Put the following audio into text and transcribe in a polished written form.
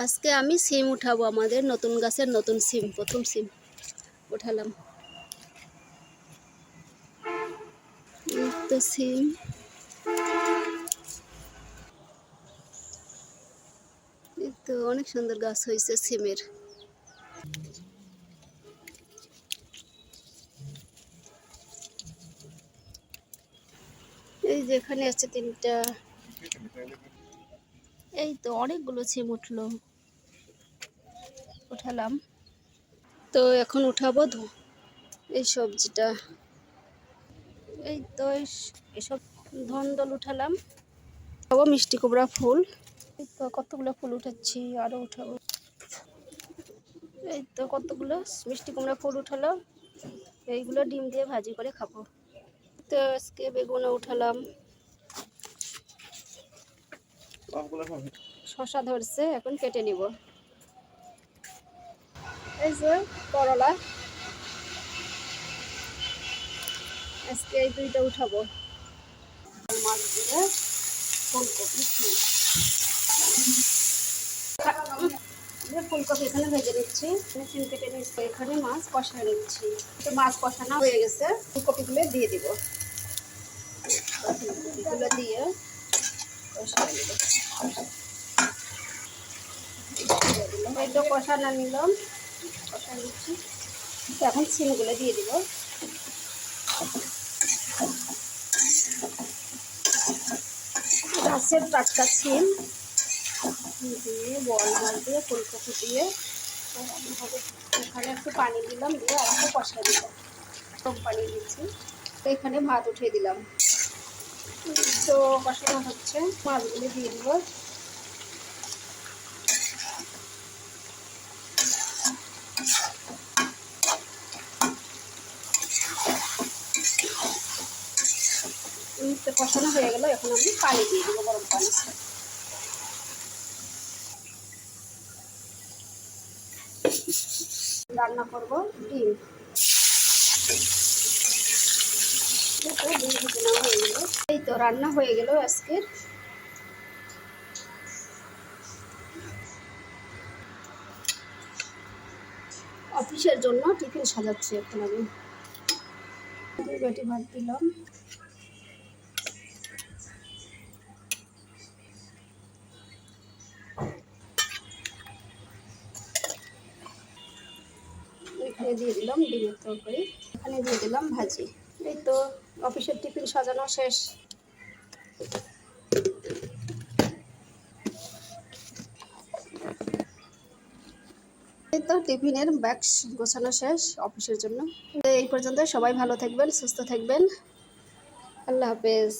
আজকে আমি সিম উঠাবো, আমাদের নতুন গাছের নতুন সিম, প্রথম সিম উঠালাম। তো সিম তো অনেক সুন্দর গাছ হয়েছে সিমের। এই যে এখানে আছে তিনটা, এই তো অনেকগুলো সিম উঠলো, উঠালাম। তো এখন উঠাবো এই সবজিটা, এই তো এসব ধন্দল উঠালাম। উঠাবো মিষ্টি কুমড়া ফুল, এই তো কতগুলো ফুল উঠাচ্ছি, আরো উঠাবো। এই তো কতগুলো মিষ্টি কুমড়া ফুল উঠালো, এইগুলো ডিম দিয়ে ভাজি করে খাবো। তো আজকে বেগুনও উঠালাম, শশা ধরছে, এখন কেটে নিব। এই যে করলা, আজকে এই দুইটা উঠাবো। মাছ দিয়ে ফুলকপি, ফুলকপি এখানে ভেজে নিচ্ছি, সিম কেটে নিচ্ছি, এখানে মাছ কষা নিচ্ছি। তো মাছ কষানো হয়ে গেছে, ফুলকপিগুলো দিয়ে দিব। ফুলকপিগুলো দিয়ে কষাই দিব। এই তো কষানো নিলাম, কষা নিচ্ছি। এখন সিমগুলো দিয়ে দিব। গাছের টাটকা সিম দিয়ে বল মাছ দিয়ে ফুলকপি দিয়ে এখানে একটু পানি দিলাম, দিয়ে আর একটু কষা দিলাম, কম পানি দিচ্ছি। তো এখানে ভাত উঠিয়ে দিলাম, তো কষানো হচ্ছে, মাছগুলো দিয়ে দিব। কষানো হয়ে গেল, এখন আমি পানি দিয়ে দেবো, গরম পানি। রান্না করব ডিম। এই তো রান্না হয়ে গেল আজকের। অফিসের জন্য টিফিন সাজাচ্ছি এখন আমি। বেটি ভাত দিলাম, এখানে দিয়ে দিলাম ডিমের তরকারি, এখানে দিয়ে দিলাম ভাজি। এই তো অফিসের টিফিন সাজানো শেষ। এই তো টিফিনের ব্যাগ গোছানো শেষ অফিসের জন্য। এই পর্যন্ত, সবাই ভালো থাকবেন, সুস্থ থাকবেন, আল্লাহ হাফেজ।